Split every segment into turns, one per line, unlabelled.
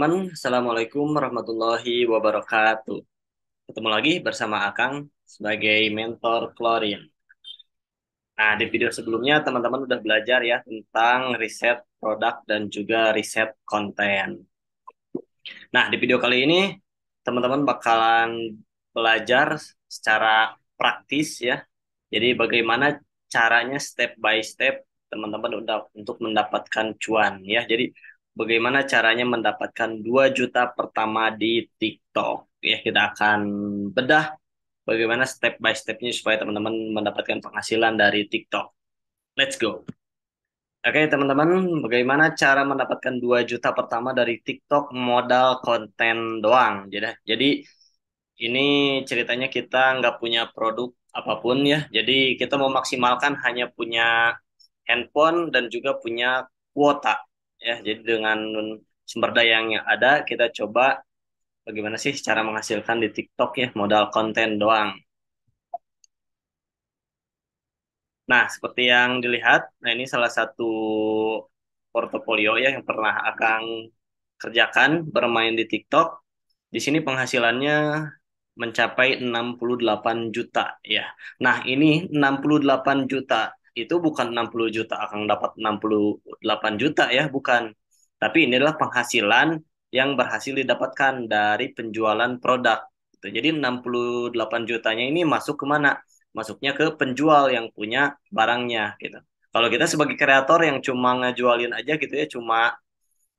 teman-teman, Assalamualaikum warahmatullahi wabarakatuh. Ketemu lagi bersama Akang sebagai mentor Klorin. Nah, di video sebelumnya teman-teman udah belajar ya tentang riset produk dan juga riset konten. Nah, di video kali ini teman-teman bakalan belajar secara praktis ya. Jadi bagaimana caranya step by step teman-teman udah untuk mendapatkan cuan ya. Jadi bagaimana caranya mendapatkan 2 juta pertama di TikTok. Ya, kita akan bedah bagaimana step by stepnya supaya teman-teman mendapatkan penghasilan dari TikTok. Let's go. Oke, teman-teman, bagaimana cara mendapatkan 2 juta pertama dari TikTok modal konten doang? Jadi ini ceritanya kita nggak punya produk apapun ya. Jadi kita memaksimalkan hanya punya handphone dan juga punya kuota ya. Jadi dengan sumber daya yang ada, kita coba bagaimana sih cara menghasilkan di TikTok ya modal konten doang. Nah, seperti yang dilihat, nah ini salah satu portofolio ya yang pernah Akang kerjakan bermain di TikTok. Di sini penghasilannya mencapai 68 juta ya. Nah, ini 68 juta itu bukan 60 juta akan dapat 68 juta ya, bukan. Tapi ini adalah penghasilan yang berhasil didapatkan dari penjualan produk. Gitu. Jadi 68 jutanya ini masuk ke mana? Masuknya ke penjual yang punya barangnya gitu. Kalau kita sebagai kreator yang cuma ngejualin aja gitu ya,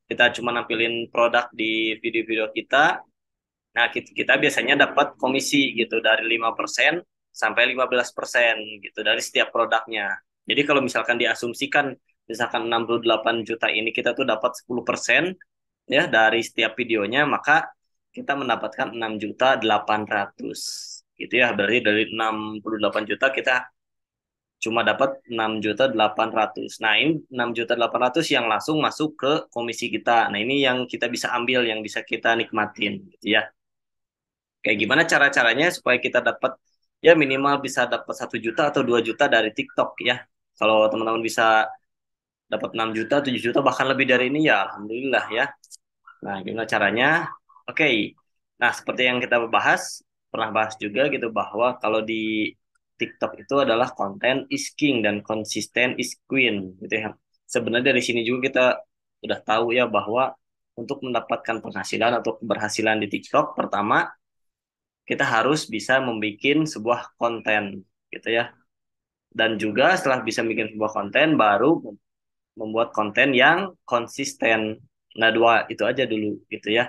kita cuma nampilin produk di video-video kita. Nah, kita biasanya dapat komisi gitu dari 5% sampai 15% gitu dari setiap produknya. Jadi kalau misalkan diasumsikan misalkan 68 juta ini kita tuh dapat 10% ya dari setiap videonya, maka kita mendapatkan 6.800.000 gitu ya. Berarti dari 68 juta kita cuma dapat 6.800.000. Nah, ini 6.800.000 yang langsung masuk ke komisi kita. Nah, ini yang kita bisa ambil, yang bisa kita nikmatin gitu ya. Kayak gimana cara-caranya supaya kita dapat ya minimal bisa dapat 1 juta atau 2 juta dari TikTok ya. Kalau teman-teman bisa dapat 6 juta, 7 juta bahkan lebih dari ini ya alhamdulillah ya. Nah, gimana caranya? Oke. Nah, seperti yang kita bahas, pernah bahas juga gitu bahwa kalau di TikTok itu adalah konten is king dan konsisten is queen gitu ya. Sebenarnya dari sini juga kita udah tahu ya bahwa untuk mendapatkan penghasilan atau keberhasilan di TikTok, pertama kita harus bisa membuat sebuah konten gitu ya. Dan juga setelah bisa bikin sebuah konten baru membuat konten yang konsisten. Nah, dua itu aja dulu gitu ya.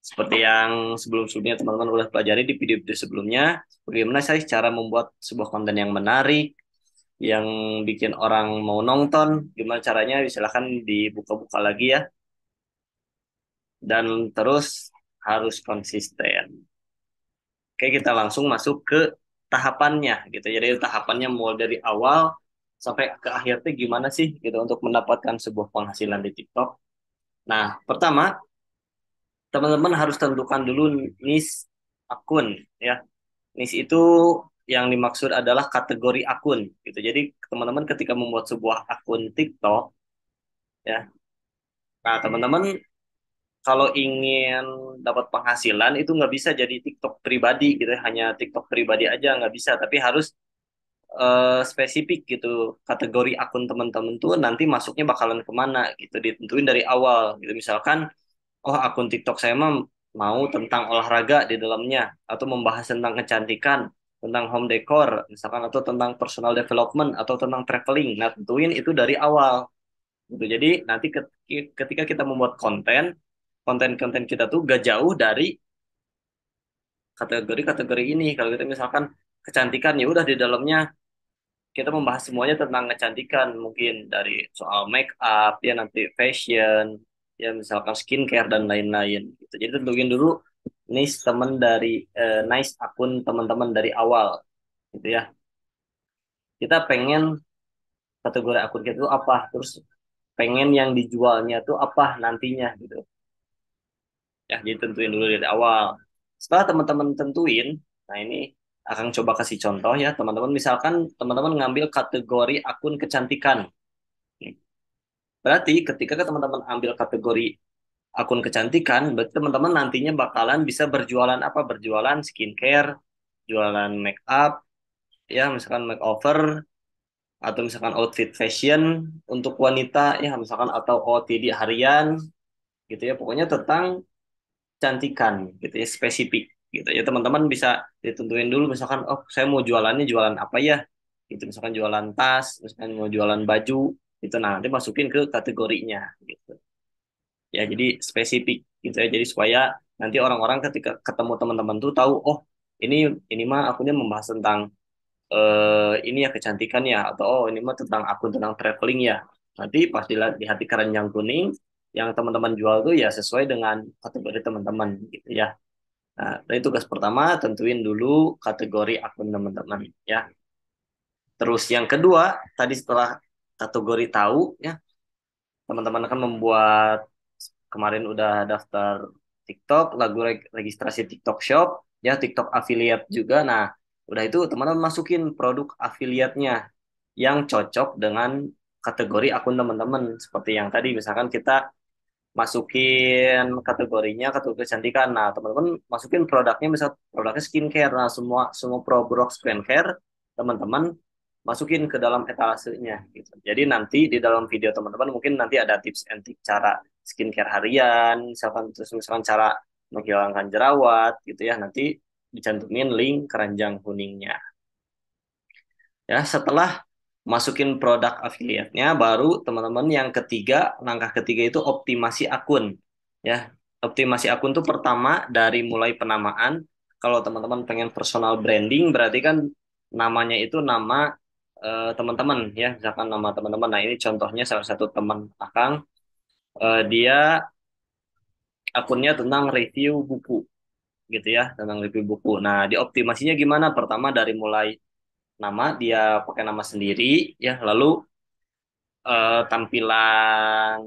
Seperti yang sebelum-sebelumnya teman-teman udah pelajari di video-video sebelumnya, bagaimana saya cara membuat sebuah konten yang menarik, yang bikin orang mau nonton, gimana caranya, silahkan dibuka-buka lagi ya. Dan terus harus konsisten. Oke, kita langsung masuk ke tahapannya gitu. Jadi tahapannya mulai dari awal sampai ke akhirnya gimana sih gitu untuk mendapatkan sebuah penghasilan di TikTok. Nah, pertama, teman-teman harus tentukan dulu niche akun ya. Niche itu yang dimaksud adalah kategori akun gitu. Jadi teman-teman ketika membuat sebuah akun TikTok ya. Nah, teman-teman kalau ingin dapat penghasilan itu nggak bisa jadi TikTok pribadi gitu ya. Hanya TikTok pribadi aja nggak bisa, tapi harus spesifik gitu kategori akun teman-teman tuh nanti masuknya bakalan kemana gitu ditentuin dari awal gitu misalkan oh akun TikTok saya mah mau tentang olahraga di dalamnya atau membahas tentang kecantikan tentang home decor misalkan atau tentang personal development atau tentang traveling nah tentuin itu dari awal gitu jadi nanti ketika kita membuat konten-konten kita tuh gak jauh dari kategori-kategori ini kalau kita misalkan kecantikan ya udah di dalamnya kita membahas semuanya tentang kecantikan mungkin dari soal make up ya nanti fashion ya misalkan skincare dan lain-lain gitu jadi tentuin dulu niche teman dari nice akun teman-teman dari awal gitu ya kita pengen kategori akun kita itu apa terus pengen yang dijualnya itu apa nantinya gitu ya jadi tentuin dulu dari awal setelah teman-teman tentuin nah ini akan coba kasih contoh ya teman-teman misalkan teman-teman ngambil kategori akun kecantikan. Berarti ketika teman-teman ambil kategori akun kecantikan, berarti teman-teman nantinya bakalan bisa berjualan apa? Berjualan skincare, jualan make up, ya misalkan makeover, atau misalkan outfit fashion untuk wanita, ya misalkan atau OOTD harian, gitu ya. Pokoknya tentang cantikan, gitu ya, spesifik, gitu ya. Teman-teman bisa ditentuin dulu, misalkan, oh saya mau jualannya jualan apa ya? Gitu, misalkan jualan tas, misalkan mau jualan baju, itu nah nanti masukin ke kategorinya, gitu. Ya jadi spesifik gitu ya, jadi supaya nanti orang-orang ketika ketemu teman-teman tuh tahu, oh ini ini mah akunnya membahas tentang ini ya kecantikan ya, atau oh ini mah tentang akun tentang traveling ya. Nanti pas di hati keranjang kuning yang teman-teman jual tuh ya sesuai dengan kategori teman-teman, gitu ya. Nah dari tugas pertama tentuin dulu kategori akun teman-teman ya. Terus yang kedua, tadi setelah kategori tahu ya, teman-teman akan membuat, kemarin udah daftar TikTok, lagu registrasi TikTok Shop, ya TikTok affiliate juga. Nah, udah itu teman-teman masukin produk affiliate-nya yang cocok dengan kategori akun teman-teman. Seperti yang tadi, misalkan kita masukin kategorinya kategori kecantikan. Nah, teman-teman masukin produknya, misal produknya skincare. Nah, semua semua produk skincare teman-teman masukin ke dalam etalasenya gitu. Jadi nanti di dalam video teman-teman mungkin nanti ada tips and tips cara skincare harian, misalkan terus misalkan cara menghilangkan jerawat gitu ya. Nanti dicantumin link keranjang kuningnya. Ya, setelah masukin produk affiliate-nya, baru teman-teman yang ketiga, langkah ketiga itu optimasi akun. Ya, optimasi akun tuh pertama dari mulai penamaan. Kalau teman-teman pengen personal branding, berarti kan namanya itu nama teman-teman ya, misalkan nama teman-teman. Nah, ini contohnya salah satu teman Akang, dia akunnya tentang review buku gitu ya, tentang review buku. Nah, dioptimasinya gimana? Pertama dari mulai nama, dia pakai nama sendiri ya, lalu tampilan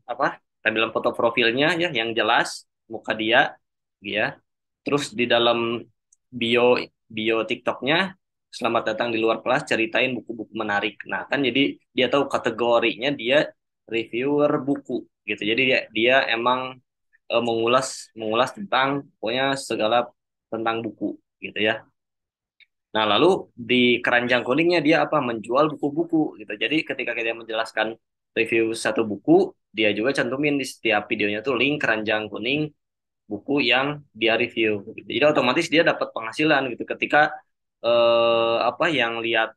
apa, tampilan foto profilnya ya yang jelas, muka dia ya, terus di dalam bio bio TikToknya, selamat datang di luar kelas, ceritain buku-buku menarik. Nah kan jadi dia tahu kategorinya, dia reviewer buku gitu, jadi dia emang mengulas mengulas tentang pokoknya segala tentang buku gitu ya. Nah, lalu di keranjang kuningnya dia apa? Menjual buku-buku gitu. Jadi ketika kita menjelaskan review satu buku, dia juga cantumin di setiap videonya tuh link keranjang kuning buku yang dia review gitu. Jadi otomatis dia dapat penghasilan gitu ketika apa yang lihat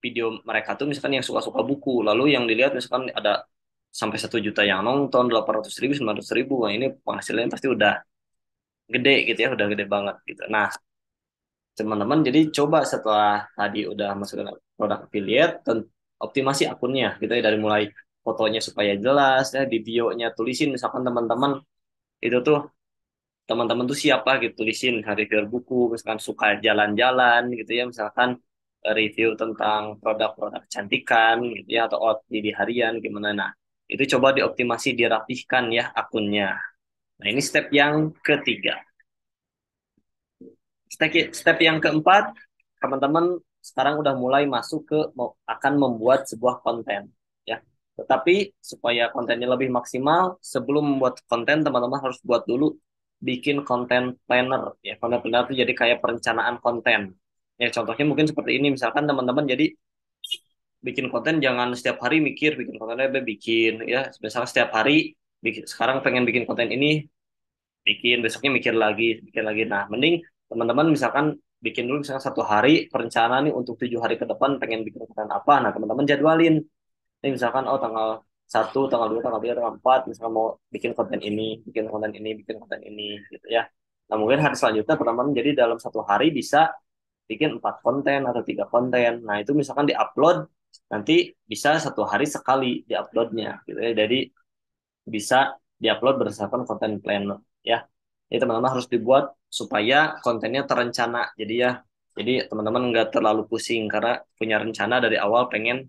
video mereka tuh misalkan yang suka-suka buku, lalu yang dilihat misalkan ada sampai 1 juta yang nonton, 800 ribu, 900 ribu, nah ini penghasilannya pasti udah gede gitu ya, udah gede banget gitu. Nah, teman-teman jadi coba setelah tadi udah masuk ke produk affiliate, optimasi akunnya gitu ya, dari mulai fotonya supaya jelas ya, di bio-nya tulisin misalkan teman-teman itu tuh, teman-teman tuh siapa gitu, tulisin reviewer buku, misalkan suka jalan-jalan gitu ya, misalkan review tentang produk-produk kecantikan gitu ya, atau OOTD di harian gimana. Nah itu coba dioptimasi, dirapihkan ya akunnya. Nah ini step yang ketiga. Step yang keempat, teman-teman sekarang udah mulai masuk ke akan membuat sebuah konten ya. Tetapi supaya kontennya lebih maksimal, sebelum membuat konten teman-teman harus buat dulu bikin konten planner ya. Konten planner itu jadi kayak perencanaan konten. Ya contohnya mungkin seperti ini, misalkan teman-teman jadi bikin konten jangan setiap hari mikir bikin kontennya, bikin ya misalnya setiap hari bikin, sekarang pengen bikin konten ini, bikin besoknya mikir lagi. Nah mending teman-teman misalkan bikin dulu misalkan 1 hari perencanaan nih untuk 7 hari ke depan pengen bikin konten apa. Nah teman-teman jadwalin, ini misalkan oh tanggal 1, tanggal 2, tanggal 3, tanggal 4 misalkan mau bikin konten ini, bikin konten ini, bikin konten ini gitu ya. Nah mungkin hari selanjutnya teman-teman jadi dalam 1 hari bisa bikin 4 konten atau 3 konten. Nah itu misalkan diupload, nanti bisa 1 hari sekali diuploadnya gitu ya. Jadi bisa diupload berdasarkan konten planner ya. Jadi teman-teman harus dibuat supaya kontennya terencana. Jadi ya, jadi teman-teman nggak terlalu pusing karena punya rencana dari awal pengen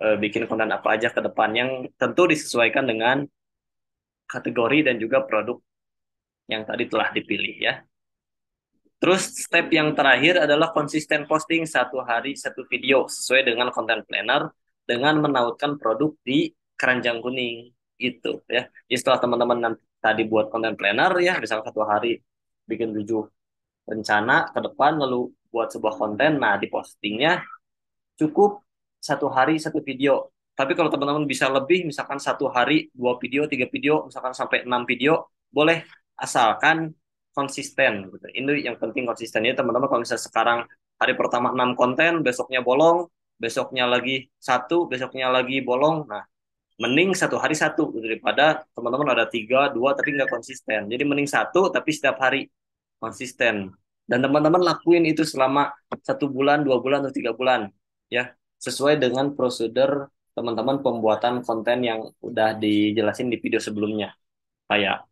bikin konten apa aja ke depan, yang tentu disesuaikan dengan kategori dan juga produk yang tadi telah dipilih ya. Terus step yang terakhir adalah konsisten posting 1 hari 1 video sesuai dengan konten planner dengan menautkan produk di keranjang kuning gitu ya. Jadi setelah teman-teman nanti tadi buat konten planner ya, misalnya satu hari bikin 7 rencana ke depan, lalu buat sebuah konten, nah di postingnya cukup satu hari satu video. Tapi kalau teman-teman bisa lebih, misalkan satu hari 2 video, 3 video, misalkan sampai 6 video, boleh asalkan konsisten. Gitu. Ini yang penting konsistennya teman-teman. Kalau misalnya sekarang hari pertama 6 konten, besoknya bolong, besoknya lagi satu, besoknya lagi bolong. Nah, mending satu hari satu gitu, daripada teman-teman ada tiga, dua tapi nggak konsisten. Jadi mending satu tapi setiap hari konsisten. Dan teman-teman lakuin itu selama 1 bulan, 2 bulan, atau 3 bulan, ya sesuai dengan prosedur teman-teman pembuatan konten yang udah dijelasin di video sebelumnya. Kayak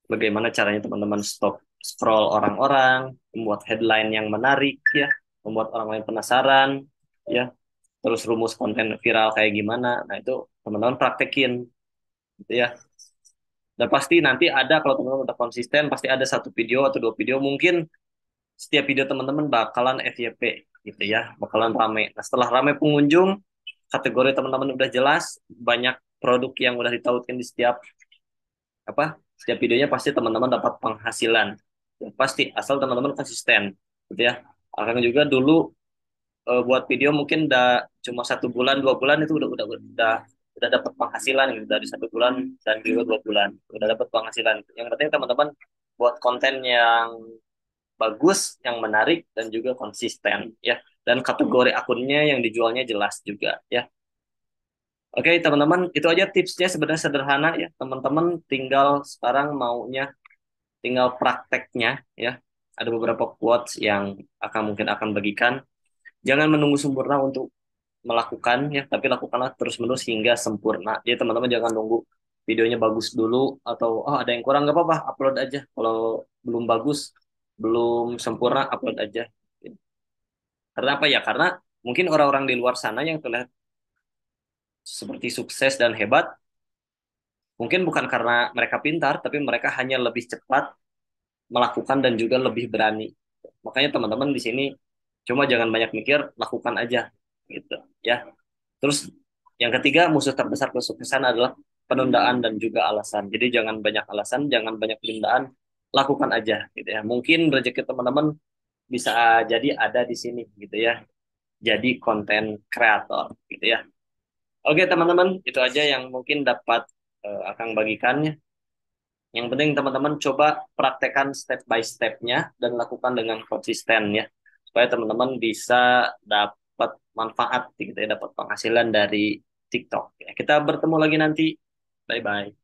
bagaimana caranya teman-teman stop scroll orang-orang, membuat headline yang menarik, ya, membuat orang lain penasaran, ya, terus rumus konten viral kayak gimana. Nah itu teman-teman praktekin, gitu ya. Dan pasti nanti ada, kalau teman-teman udah konsisten, pasti ada 1 video atau 2 video, mungkin setiap video teman-teman bakalan FYP gitu ya, bakalan rame. Nah, setelah rame pengunjung, kategori teman-teman udah jelas, banyak produk yang udah ditautin di setiap videonya, pasti teman-teman dapat penghasilan. Ya, pasti asal teman-teman konsisten gitu ya. Akan juga dulu buat video mungkin udah cuma 1 bulan 2 bulan itu udah dapat penghasilan gitu, dari 1 bulan dan juga 2 bulan udah dapat penghasilan. Yang penting teman-teman buat konten yang bagus, yang menarik, dan juga konsisten ya. Dan kategori akunnya yang dijualnya jelas juga ya. Oke teman-teman, itu aja tipsnya, sebenarnya sederhana ya. Teman-teman tinggal sekarang maunya tinggal prakteknya ya. Ada beberapa quotes yang mungkin akan bagikan. Jangan menunggu sempurna untuk melakukan ya, tapi lakukanlah terus-menerus hingga sempurna. Jadi teman-teman jangan nunggu videonya bagus dulu, atau oh ada yang kurang, nggak apa-apa, upload aja. Kalau belum bagus, belum sempurna, upload aja. Karena apa ya? Karena mungkin orang-orang di luar sana yang terlihat seperti sukses dan hebat, mungkin bukan karena mereka pintar, tapi mereka hanya lebih cepat melakukan dan juga lebih berani. Makanya teman-teman di sini cuma jangan banyak mikir, lakukan aja gitu ya. Terus yang ketiga, musuh terbesar kesuksesan adalah penundaan dan juga alasan. Jadi jangan banyak alasan, jangan banyak penundaan, lakukan aja gitu ya. Mungkin rezeki teman-teman bisa jadi ada di sini gitu ya. Jadi konten kreator gitu ya. Oke teman-teman, itu aja yang mungkin dapat Akang bagikannya. Yang penting teman-teman coba praktekkan step by stepnya dan lakukan dengan konsisten ya. Supaya teman-teman bisa dapat manfaat gitu ya, dapat penghasilan dari TikTok. Ya, kita bertemu lagi nanti. Bye-bye.